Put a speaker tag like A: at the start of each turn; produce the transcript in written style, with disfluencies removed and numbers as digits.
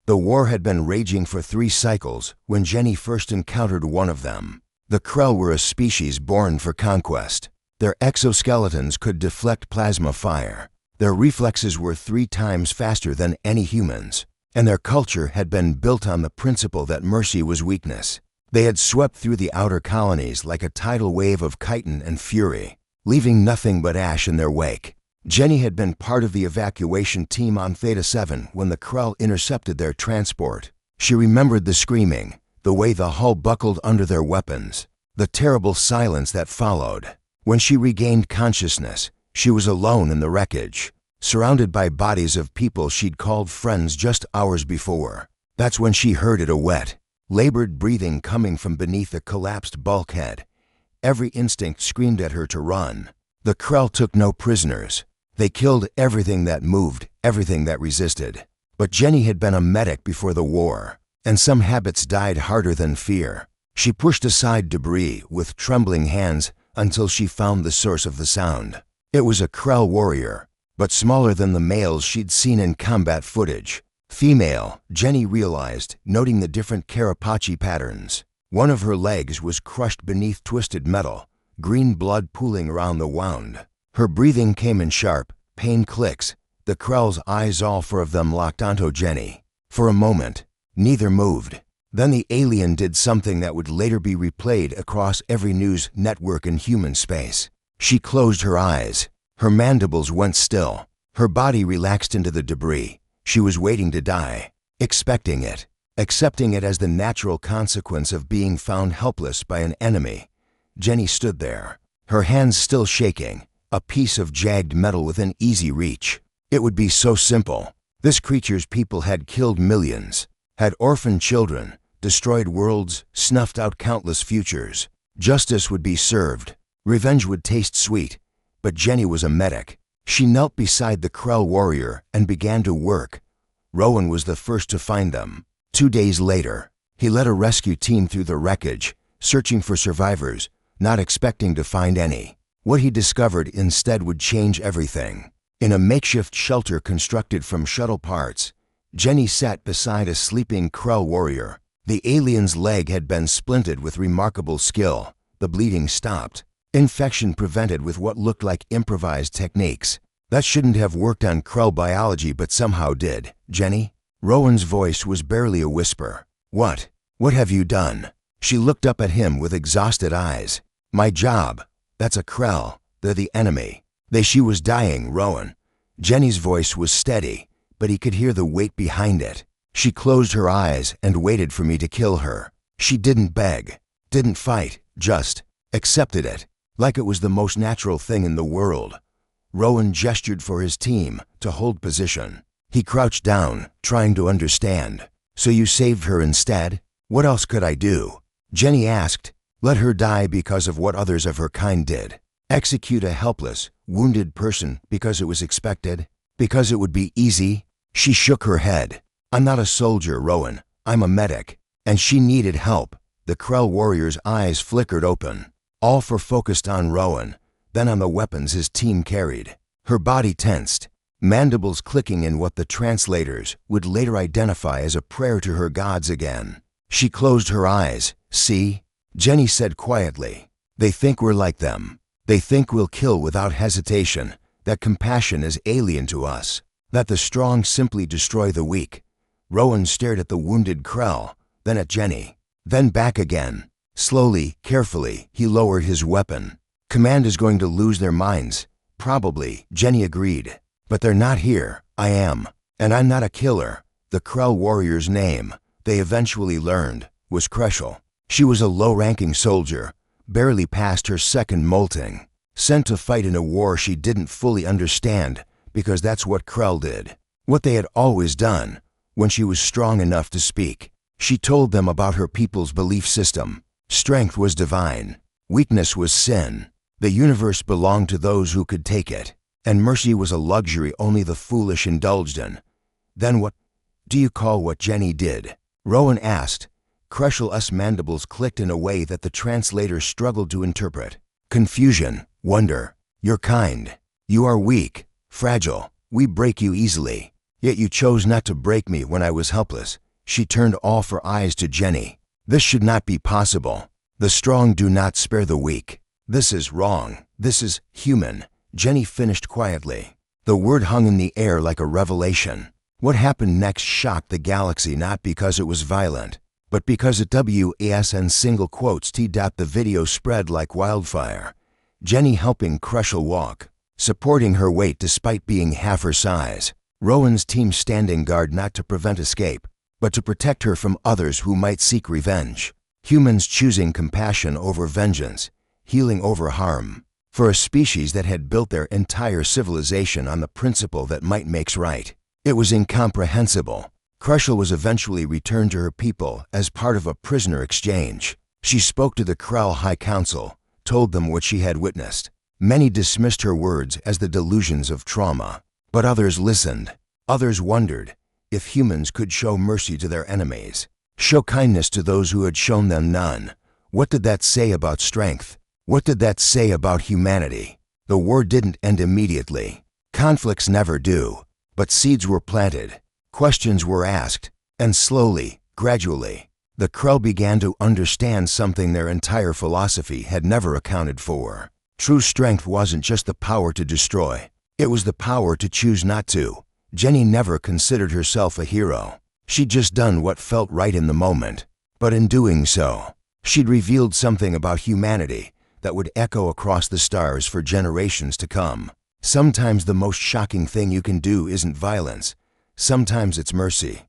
A: The war had been raging for 3 cycles when Jenny first encountered one of them. The Krell were a species born for conquest. Their exoskeletons could deflect plasma fire. Their reflexes were 3 times faster than any humans, and their culture had been built on the principle that mercy was weakness. They had swept through the outer colonies like a tidal wave of chitin and fury, leaving nothing but ash in their wake. Jenny had been part of the evacuation team on Theta 7 when the Krell intercepted their transport. She remembered the screaming, the way the hull buckled under their weapons, the terrible silence that followed. When she regained consciousness, she was alone in the wreckage, surrounded by bodies of people she'd called friends just hours before. That's when she heard it, a wet, labored breathing coming from beneath a collapsed bulkhead. Every instinct screamed at her to run. The Krell took no prisoners. They killed everything that moved, everything that resisted. But Jenny had been a medic before the war, and some habits died harder than fear. She pushed aside debris with trembling hands until she found the source of the sound. It was a Krell warrior, but smaller than the males she'd seen in combat footage. Female, Jenny realized, noting the different Carapace patterns. One of her legs was crushed beneath twisted metal, green blood pooling around the wound. Her breathing came in sharp, pained clicks. The Krell's eyes, all 4 of them, locked onto Jenny. For a moment, neither moved. Then the alien did something that would later be replayed across every news network in human space. She closed her eyes. Her mandibles went still. Her body relaxed into the debris. She was waiting to die, expecting it, accepting it as the natural consequence of being found helpless by an enemy. Jenny stood there, her hands still shaking, a piece of jagged metal within easy reach. It would be so simple. This creature's people had killed millions, had orphaned children, destroyed worlds, snuffed out countless futures. Justice would be served. Revenge would taste sweet. But Jenny was a medic. She knelt beside the Krell warrior and began to work. Rowan was the first to find them. 2 days later, he led a rescue team through the wreckage, searching for survivors, not expecting to find any. What he discovered instead would change everything. In a makeshift shelter constructed from shuttle parts, Jenny sat beside a sleeping Krell warrior. The alien's leg had been splinted with remarkable skill. The bleeding stopped. Infection prevented with what looked like improvised techniques. That shouldn't have worked on Krell biology, but somehow did. Jenny? Rowan's voice was barely a whisper. What have you done? She looked up at him with exhausted eyes. My job. That's a Krell. They're the enemy. She was dying, Rowan. Jenny's voice was steady, but he could hear the weight behind it. She closed her eyes and waited for me to kill her. She didn't beg, didn't fight, just accepted it, like it was the most natural thing in the world. Rowan gestured for his team to hold position. He crouched down, trying to understand. So you saved her instead? What else could I do? Jenny asked. Let her die because of what others of her kind did. Execute a helpless, wounded person because it was expected? Because it would be easy? She shook her head. I'm not a soldier, Rowan. I'm a medic. And she needed help. The Krell warrior's eyes flickered open. All for focused on Rowan, then on the weapons his team carried. Her body tensed, mandibles clicking in what the translators would later identify as a prayer to her gods again. She closed her eyes. See? Jenny said quietly. They think we're like them. They think we'll kill without hesitation, that compassion is alien to us, that the strong simply destroy the weak. Rowan stared at the wounded Krell, then at Jenny, then back again. Slowly, carefully, he lowered his weapon. Command is going to lose their minds. Probably, Jenny agreed. But they're not here. I am. And I'm not a killer. The Krell warrior's name, they eventually learned, was Kreshel. She was a low-ranking soldier, barely past her second molting, sent to fight in a war she didn't fully understand, because that's what Krell did. What they had always done, when she was strong enough to speak. She told them about her people's belief system. Strength was divine. Weakness was sin. The universe belonged to those who could take it, and mercy was a luxury only the foolish indulged in. Then what do you call what Jenny did? Rowan asked. Kreshel's mandibles clicked in a way that the translator struggled to interpret. Confusion, wonder. You're kind. You are weak, fragile. We break you easily. Yet you chose not to break me when I was helpless. She turned all for eyes to Jenny. This should not be possible. The strong do not spare the weak. This is wrong. This is human. Jenny finished quietly. The word hung in the air like a revelation. What happened next shocked the galaxy, not because it was violent, but because at WASN single quotes the video spread like wildfire. Jenny helping Crushel walk, supporting her weight despite being half her size. Rowan's team standing guard not to prevent escape, but to protect her from others who might seek revenge. Humans choosing compassion over vengeance, healing over harm, for a species that had built their entire civilization on the principle that might makes right. It was incomprehensible. Crushel was eventually returned to her people as part of a prisoner exchange. She spoke to the Krell High Council, told them what she had witnessed. Many dismissed her words as the delusions of trauma, but others listened. Others wondered if humans could show mercy to their enemies, show kindness to those who had shown them none. What did that say about strength? What did that say about humanity? The war didn't end immediately. Conflicts never do. But seeds were planted, questions were asked, and slowly, gradually, the Krell began to understand something their entire philosophy had never accounted for. True strength wasn't just the power to destroy. It was the power to choose not to. Jenny never considered herself a hero. She'd just done what felt right in the moment. But in doing so, she'd revealed something about humanity that would echo across the stars for generations to come. Sometimes the most shocking thing you can do isn't violence. Sometimes it's mercy.